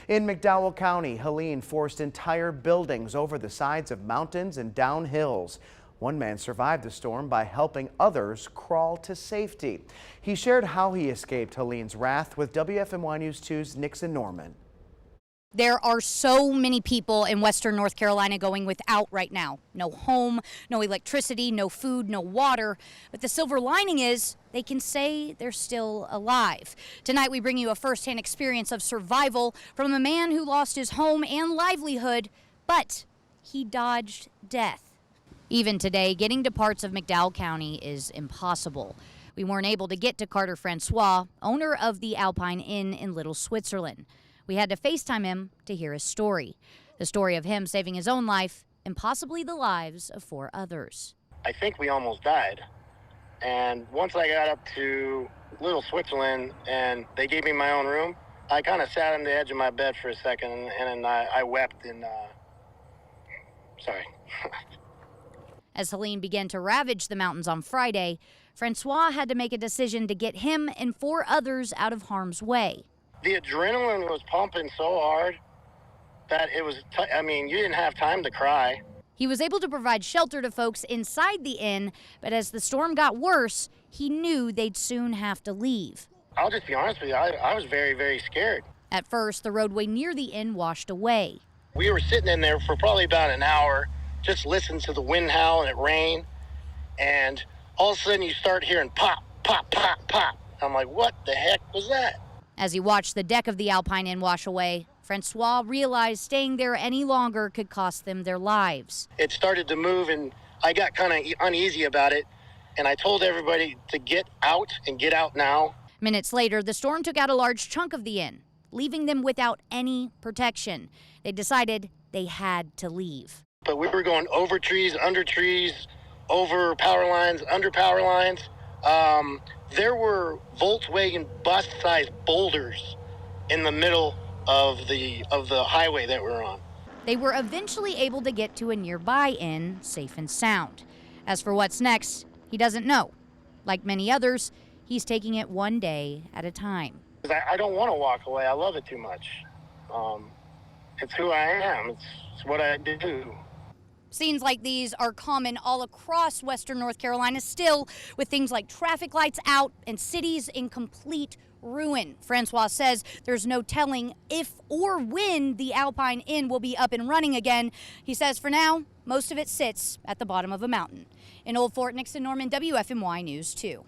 In McDowell County, Helene forced entire buildings over the sides of mountains and down hills. One man survived the storm by helping others crawl to safety. He shared how he escaped Helene's wrath with WFMY News 2's Nixon Norman. There are so many people in western North Carolina going without right now. No home, no electricity, no food, no water. But the silver lining is they can say they're still alive. Tonight we bring you a firsthand experience of survival from a man who lost his home and livelihood, but he dodged death. Even today, getting to parts of McDowell County is impossible. We weren't able to get to Carter Francois, owner of the Alpine Inn in Little Switzerland. We had to FaceTime him to hear his story. The story of him saving his own life and possibly the lives of 4 others. I think we almost died. And once I got up to Little Switzerland and they gave me my own room, I kind of sat on the edge of my bed for a second and I wept and, sorry. As Helene began to ravage the mountains on Friday, Francois had to make a decision to get him and 4 others out of harm's way. The adrenaline was pumping so hard that it was, you didn't have time to cry. He was able to provide shelter to folks inside the inn, but as the storm got worse, he knew they'd soon have to leave. I'll just be honest with you, I was very, very scared. At first, the roadway near the inn washed away. We were sitting in there for probably about an hour, just listening to the wind howl and it rain, and all of a sudden you start hearing pop, pop, pop, pop. I'm like, what the heck was that? As he watched the deck of the Alpine Inn wash away, Francois realized staying there any longer could cost them their lives. It started to move and I got kind of uneasy about it, and I told everybody to get out and get out now. Minutes later, the storm took out a large chunk of the inn, leaving them without any protection. They decided they had to leave. But we were going over trees, under trees, over power lines, under power lines. There were Volkswagen bus-sized boulders in the middle of the highway that we're on. They were eventually able to get to a nearby inn, safe and sound. As for what's next, he doesn't know. Like many others, he's taking it one day at a time. I don't want to walk away. I love it too much. It's who I am. It's what I do. Scenes like these are common all across western North Carolina still, with things like traffic lights out and cities in complete ruin. Francois says there's no telling if or when the Alpine Inn will be up and running again. He says for now, most of it sits at the bottom of a mountain. In Old Fort, Nixon Norman, WFMY News 2.